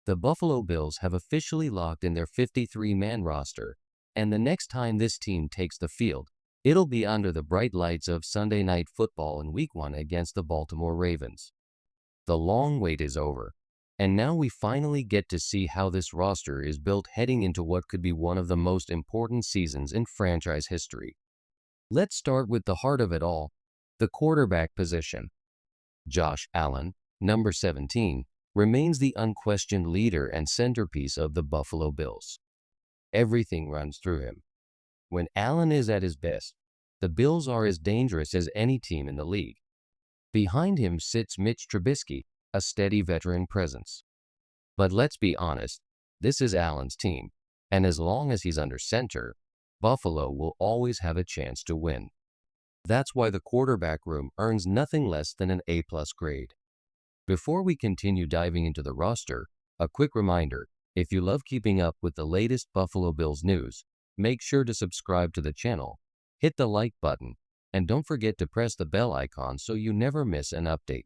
The Buffalo Bills have officially locked in their 53-man roster, and the next time this team takes the field, it'll be under the bright lights of Sunday Night Football in Week 1 against the Baltimore Ravens. The long wait is over, and now we finally get to see how this roster is built heading into what could be one of the most important seasons in franchise history. Let's start with the heart of it all, the quarterback position. Josh Allen, number 17, remains the unquestioned leader and centerpiece of the Buffalo Bills. Everything runs through him. When Allen is at his best, the Bills are as dangerous as any team in the league. Behind him sits Mitch Trubisky, a steady veteran presence. But let's be honest, this is Allen's team, and as long as he's under center, Buffalo will always have a chance to win. That's why the quarterback room earns nothing less than an A-plus grade. Before we continue diving into the roster, a quick reminder, if you love keeping up with the latest Buffalo Bills news, make sure to subscribe to the channel, hit the like button, and don't forget to press the bell icon so you never miss an update.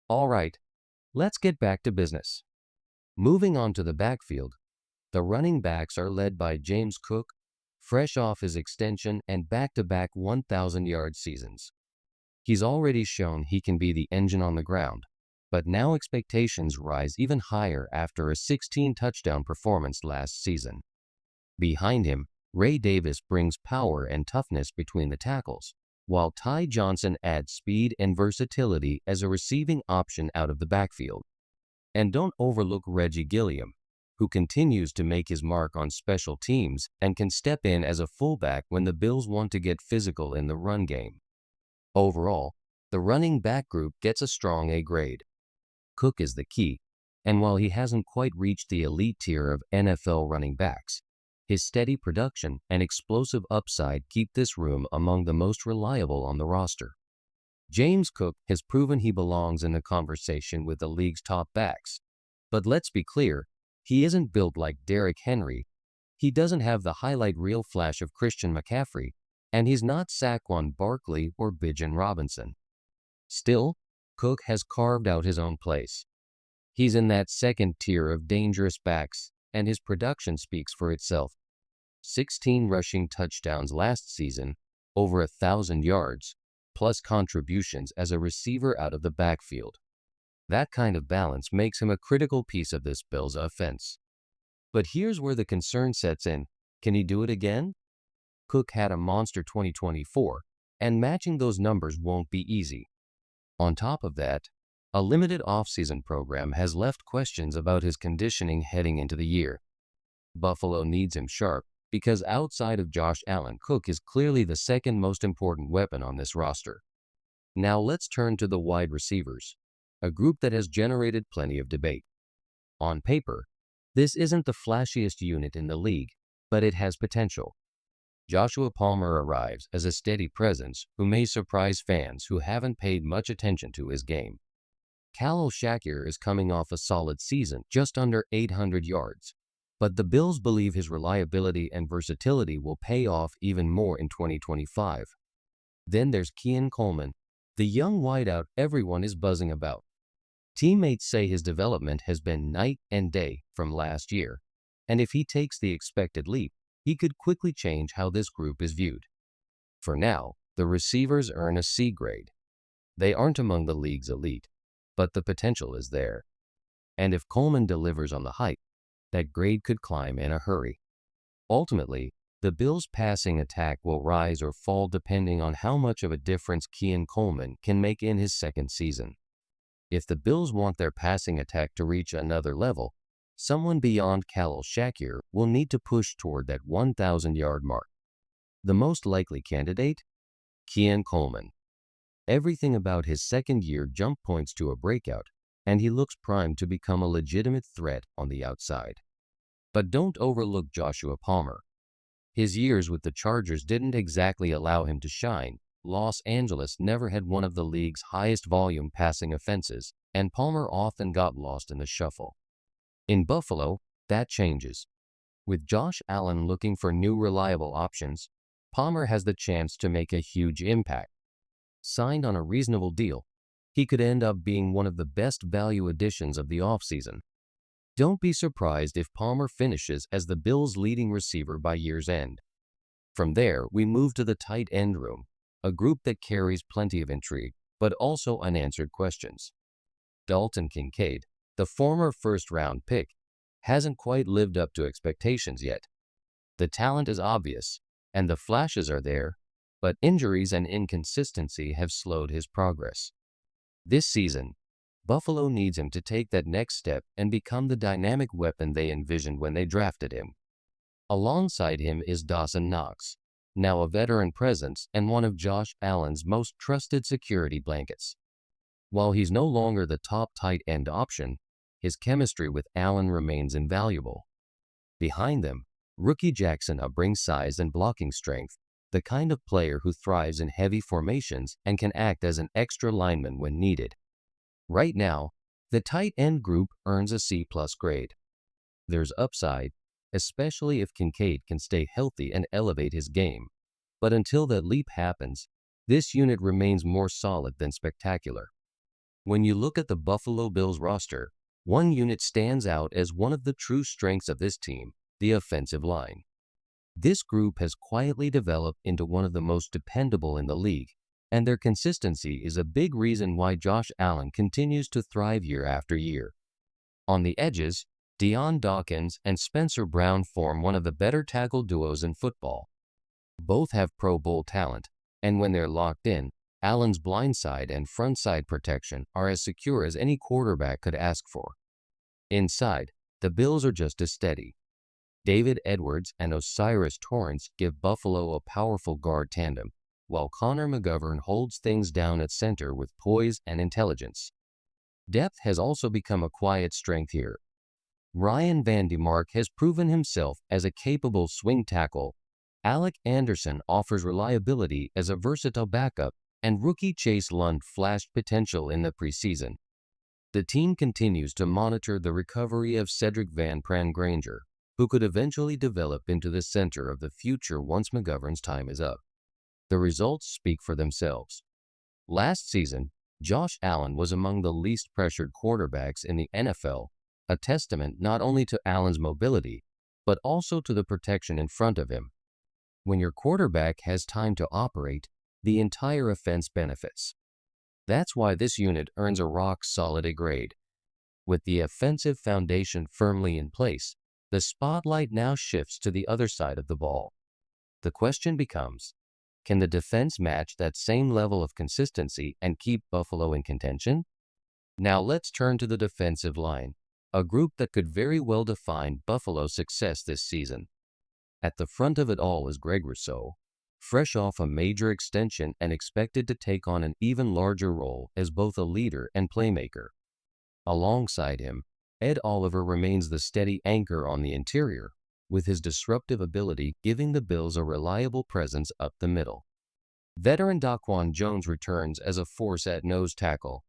Alright, let's get back to business. Moving on to the backfield, the running backs are led by James Cook, fresh off his extension and back-to-back 1,000-yard seasons. He's already shown he can be the engine on the ground, but now expectations rise even higher after a 16-touchdown performance last season. Behind him, Ray Davis brings power and toughness between the tackles, while Ty Johnson adds speed and versatility as a receiving option out of the backfield. And don't overlook Reggie Gilliam, who continues to make his mark on special teams and can step in as a fullback when the Bills want to get physical in the run game. Overall, the running back group gets a strong A grade. Cook is the key, and while he hasn't quite reached the elite tier of NFL running backs, his steady production and explosive upside keep this room among the most reliable on the roster. James Cook has proven he belongs in the conversation with the league's top backs. But let's be clear, he isn't built like Derrick Henry, he doesn't have the highlight reel flash of Christian McCaffrey, and he's not Saquon Barkley or Bijan Robinson. Still, Cook has carved out his own place. He's in that second tier of dangerous backs, and his production speaks for itself. 16 rushing touchdowns last season, over 1,000 yards, plus contributions as a receiver out of the backfield. That kind of balance makes him a critical piece of this Bills offense. But here's where the concern sets in. Can he do it again? Cook had a monster 2024, and matching those numbers won't be easy. On top of that, a limited offseason program has left questions about his conditioning heading into the year. Buffalo needs him sharp because outside of Josh Allen, Cook is clearly the second most important weapon on this roster. Now let's turn to the wide receivers, a group that has generated plenty of debate. On paper, this isn't the flashiest unit in the league, but it has potential. Joshua Palmer arrives as a steady presence who may surprise fans who haven't paid much attention to his game. Khalil Shakir is coming off a solid season, just under 800 yards, but the Bills believe his reliability and versatility will pay off even more in 2025. Then there's Keon Coleman, the young wideout everyone is buzzing about. Teammates say his development has been night and day from last year, and if he takes the expected leap, he could quickly change how this group is viewed. For now, the receivers earn a C grade. They aren't among the league's elite, but the potential is there. And if Coleman delivers on the hype, that grade could climb in a hurry. Ultimately, the Bills' passing attack will rise or fall depending on how much of a difference Keon Coleman can make in his second season. If the Bills want their passing attack to reach another level, someone beyond Khalil Shakir will need to push toward that 1,000-yard mark. The most likely candidate? Keon Coleman. Everything about his second year jump points to a breakout, and he looks primed to become a legitimate threat on the outside. But don't overlook Joshua Palmer. His years with the Chargers didn't exactly allow him to shine. Los Angeles never had one of the league's highest volume passing offenses, and Palmer often got lost in the shuffle. In Buffalo, that changes. With Josh Allen looking for new reliable options, Palmer has the chance to make a huge impact. Signed on a reasonable deal, he could end up being one of the best value additions of the offseason. Don't be surprised if Palmer finishes as the Bills' leading receiver by year's end. From there, we move to the tight end room, a group that carries plenty of intrigue, but also unanswered questions. Dalton Kincaid, the former first-round pick, hasn't quite lived up to expectations yet. The talent is obvious, and the flashes are there, but injuries and inconsistency have slowed his progress. This season, Buffalo needs him to take that next step and become the dynamic weapon they envisioned when they drafted him. Alongside him is Dawson Knox, now a veteran presence and one of Josh Allen's most trusted security blankets. While he's no longer the top tight end option, his chemistry with Allen remains invaluable. Behind them, rookie Jackson brings size and blocking strength, the kind of player who thrives in heavy formations and can act as an extra lineman when needed. Right now, the tight end group earns a C+ grade. There's upside, especially if Kincaid can stay healthy and elevate his game. But until that leap happens, this unit remains more solid than spectacular. When you look at the Buffalo Bills roster, one unit stands out as one of the true strengths of this team: the offensive line. This group has quietly developed into one of the most dependable in the league, and their consistency is a big reason why Josh Allen continues to thrive year after year. On the edges, Deion Dawkins and Spencer Brown form one of the better tackle duos in football. Both have Pro Bowl talent, and when they're locked in, Allen's blindside and frontside protection are as secure as any quarterback could ask for. Inside, the Bills are just as steady. David Edwards and Osiris Torrance give Buffalo a powerful guard tandem, while Connor McGovern holds things down at center with poise and intelligence. Depth has also become a quiet strength here. Ryan Van DeMark has proven himself as a capable swing tackle. Alec Anderson offers reliability as a versatile backup, and rookie Chase Lund flashed potential in the preseason. The team continues to monitor the recovery of Cedric Van Pran-Granger, who could eventually develop into the center of the future once McGovern's time is up. The results speak for themselves. Last season, Josh Allen was among the least pressured quarterbacks in the NFL, a testament not only to Allen's mobility, but also to the protection in front of him. When your quarterback has time to operate, the entire offense benefits. That's why this unit earns a rock-solid A grade. With the offensive foundation firmly in place, the spotlight now shifts to the other side of the ball. The question becomes, can the defense match that same level of consistency and keep Buffalo in contention? Now let's turn to the defensive line, a group that could very well define Buffalo's success this season. At the front of it all is Greg Rousseau, fresh off a major extension and expected to take on an even larger role as both a leader and playmaker. Alongside him, Ed Oliver remains the steady anchor on the interior, with his disruptive ability giving the Bills a reliable presence up the middle. Veteran Daquan Jones returns as a force at nose tackle,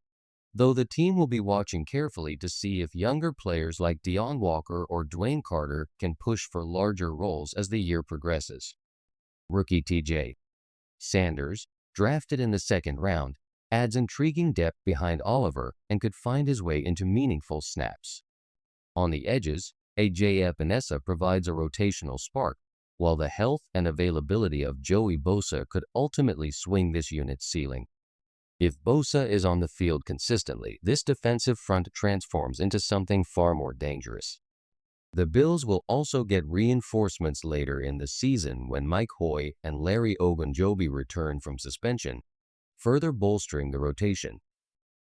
though the team will be watching carefully to see if younger players like Deon Walker or Dwayne Carter can push for larger roles as the year progresses. Rookie TJ Sanders, drafted in the second round, adds intriguing depth behind Oliver and could find his way into meaningful snaps. On the edges, A.J. Epinesa provides a rotational spark, while the health and availability of Joey Bosa could ultimately swing this unit's ceiling. If Bosa is on the field consistently, this defensive front transforms into something far more dangerous. The Bills will also get reinforcements later in the season when Mike Hoy and Larry Ogunjobi return from suspension, further bolstering the rotation.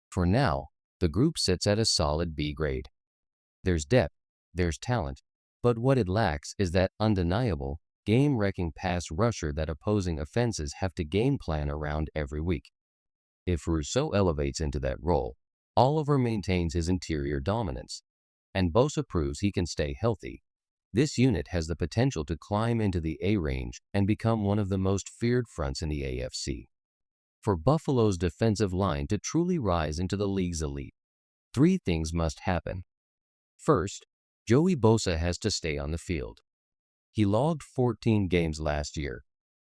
For now, the group sits at a solid B grade. There's depth, there's talent, but what it lacks is that undeniable, game-wrecking pass rusher that opposing offenses have to game plan around every week. If Rousseau elevates into that role, Oliver maintains his interior dominance, and Bosa proves he can stay healthy, this unit has the potential to climb into the A range and become one of the most feared fronts in the AFC. For Buffalo's defensive line to truly rise into the league's elite, three things must happen. First, Joey Bosa has to stay on the field. He logged 14 games last year,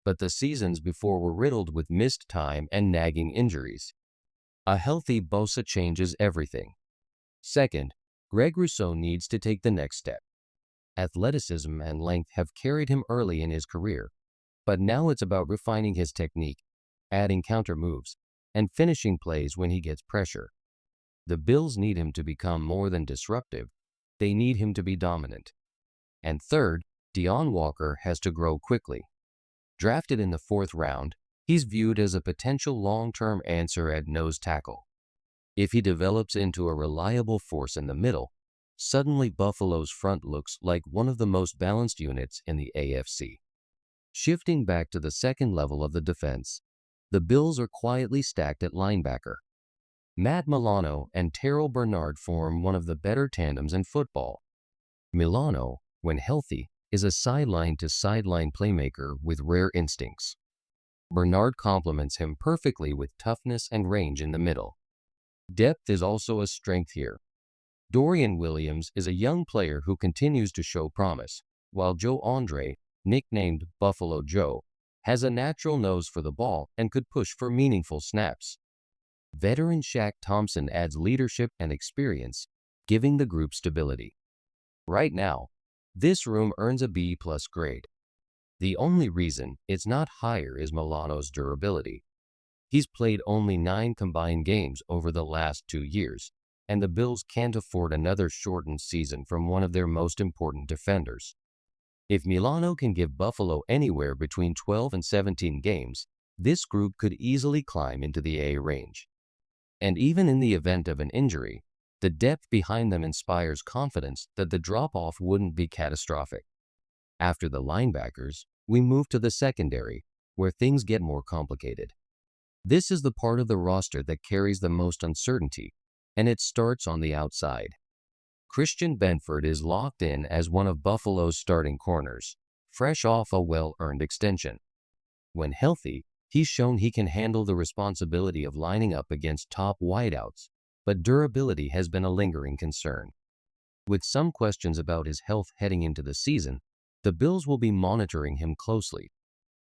but the seasons before were riddled with missed time and nagging injuries. A healthy Bosa changes everything. Second, Greg Rousseau needs to take the next step. Athleticism and length have carried him early in his career, but now it's about refining his technique, adding counter moves, and finishing plays when he gets pressure. The Bills need him to become more than disruptive. They need him to be dominant. And third, Deone Walker has to grow quickly. Drafted in the 4th round, he's viewed as a potential long-term answer at nose tackle. If he develops into a reliable force in the middle, suddenly Buffalo's front looks like one of the most balanced units in the AFC. Shifting back to the second level of the defense, the Bills are quietly stacked at linebacker. Matt Milano and Terrell Bernard form one of the better tandems in football. Milano, when healthy, is a sideline-to-sideline playmaker with rare instincts. Bernard complements him perfectly with toughness and range in the middle. Depth is also a strength here. Dorian Williams is a young player who continues to show promise, while Joe Andre, nicknamed Buffalo Joe, has a natural nose for the ball and could push for meaningful snaps. Veteran Shaq Thompson adds leadership and experience, giving the group stability. Right now, this room earns a B+ grade. The only reason it's not higher is Milano's durability. He's played only 9 combined games over the last 2 years, and the Bills can't afford another shortened season from one of their most important defenders. If Milano can give Buffalo anywhere between 12 and 17 games, this group could easily climb into the A range. And even in the event of an injury, the depth behind them inspires confidence that the drop-off wouldn't be catastrophic. After the linebackers, we move to the secondary, where things get more complicated. This is the part of the roster that carries the most uncertainty, and it starts on the outside. Christian Benford is locked in as one of Buffalo's starting corners, fresh off a well-earned extension. When healthy, he's shown he can handle the responsibility of lining up against top wideouts, but durability has been a lingering concern. With some questions about his health heading into the season, the Bills will be monitoring him closely.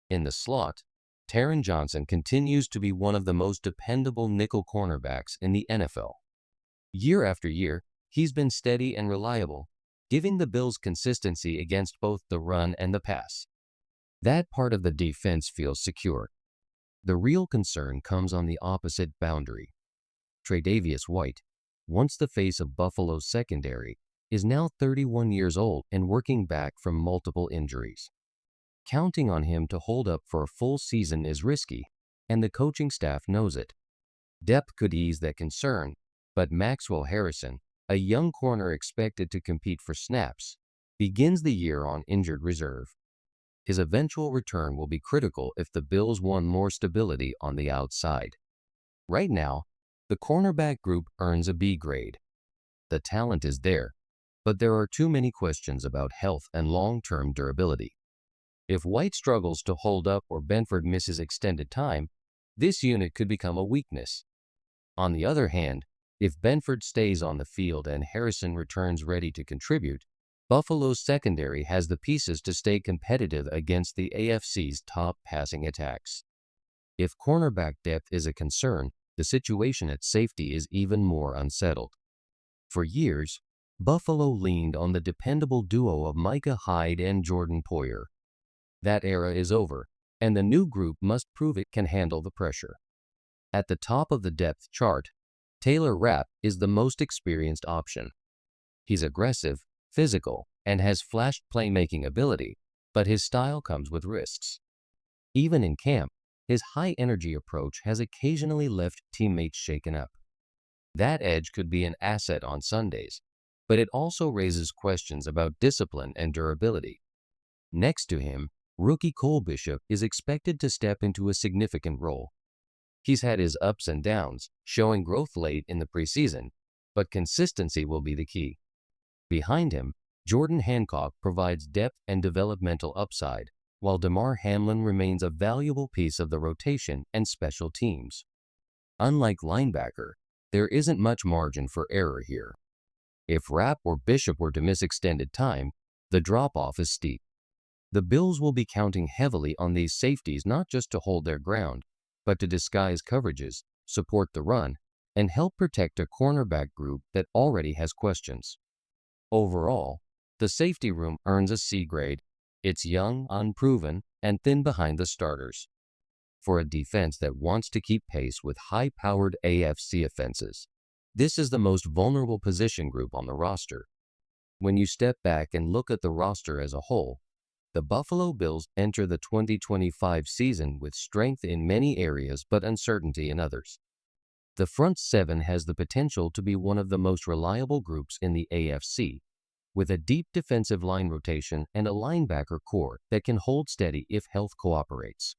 In the slot, Taron Johnson continues to be one of the most dependable nickel cornerbacks in the NFL. Year after year, he's been steady and reliable, giving the Bills consistency against both the run and the pass. That part of the defense feels secure. The real concern comes on the opposite boundary. Tre'Davious White, once the face of Buffalo's secondary, is now 31 years old and working back from multiple injuries. Counting on him to hold up for a full season is risky, and the coaching staff knows it. Depth could ease that concern, but Maxwell Harrison, a young corner expected to compete for snaps, begins the year on injured reserve. His eventual return will be critical if the Bills want more stability on the outside. Right now, the cornerback group earns a B grade. The talent is there, but there are too many questions about health and long-term durability. If White struggles to hold up or Benford misses extended time, this unit could become a weakness. On the other hand, if Benford stays on the field and Harrison returns ready to contribute, Buffalo's secondary has the pieces to stay competitive against the AFC's top passing attacks. If cornerback depth is a concern, the situation at safety is even more unsettled. For years, Buffalo leaned on the dependable duo of Micah Hyde and Jordan Poyer. That era is over, and the new group must prove it can handle the pressure. At the top of the depth chart, Taylor Rapp is the most experienced option. He's aggressive, physical, and has flash playmaking ability, but his style comes with risks. Even in camp, his high-energy approach has occasionally left teammates shaken up. That edge could be an asset on Sundays, but it also raises questions about discipline and durability. Next to him, rookie Cole Bishop is expected to step into a significant role. He's had his ups and downs, showing growth late in the preseason, but consistency will be the key. Behind him, Jordan Hancock provides depth and developmental upside, while Damar Hamlin remains a valuable piece of the rotation and special teams. Unlike linebacker, there isn't much margin for error here. If Rapp or Bishop were to miss extended time, the drop-off is steep. The Bills will be counting heavily on these safeties not just to hold their ground, but to disguise coverages, support the run, and help protect a cornerback group that already has questions. Overall, the safety room earns a C grade. It's young, unproven, and thin behind the starters. For a defense that wants to keep pace with high-powered AFC offenses, this is the most vulnerable position group on the roster. When you step back and look at the roster as a whole, the Buffalo Bills enter the 2025 season with strength in many areas but uncertainty in others. The front seven has the potential to be one of the most reliable groups in the AFC, with a deep defensive line rotation and a linebacker core that can hold steady if health cooperates.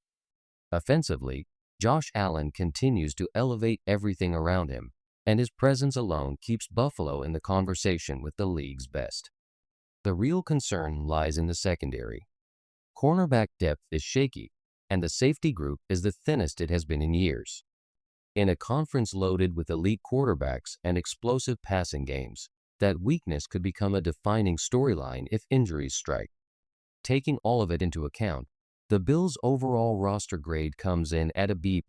Offensively, Josh Allen continues to elevate everything around him, and his presence alone keeps Buffalo in the conversation with the league's best. The real concern lies in the secondary. Cornerback depth is shaky, and the safety group is the thinnest it has been in years. In a conference loaded with elite quarterbacks and explosive passing games, that weakness could become a defining storyline if injuries strike. Taking all of it into account, the Bills' overall roster grade comes in at a B+.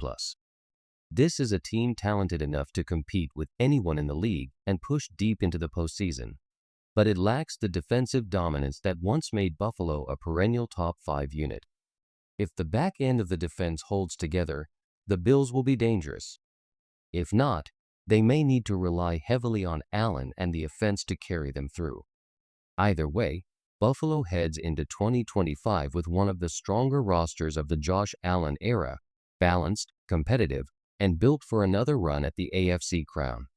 This is a team talented enough to compete with anyone in the league and push deep into the postseason, but it lacks the defensive dominance that once made Buffalo a perennial top 5 unit. If the back end of the defense holds together, the Bills will be dangerous. If not, they may need to rely heavily on Allen and the offense to carry them through. Either way, Buffalo heads into 2025 with one of the stronger rosters of the Josh Allen era, balanced, competitive, and built for another run at the AFC crown.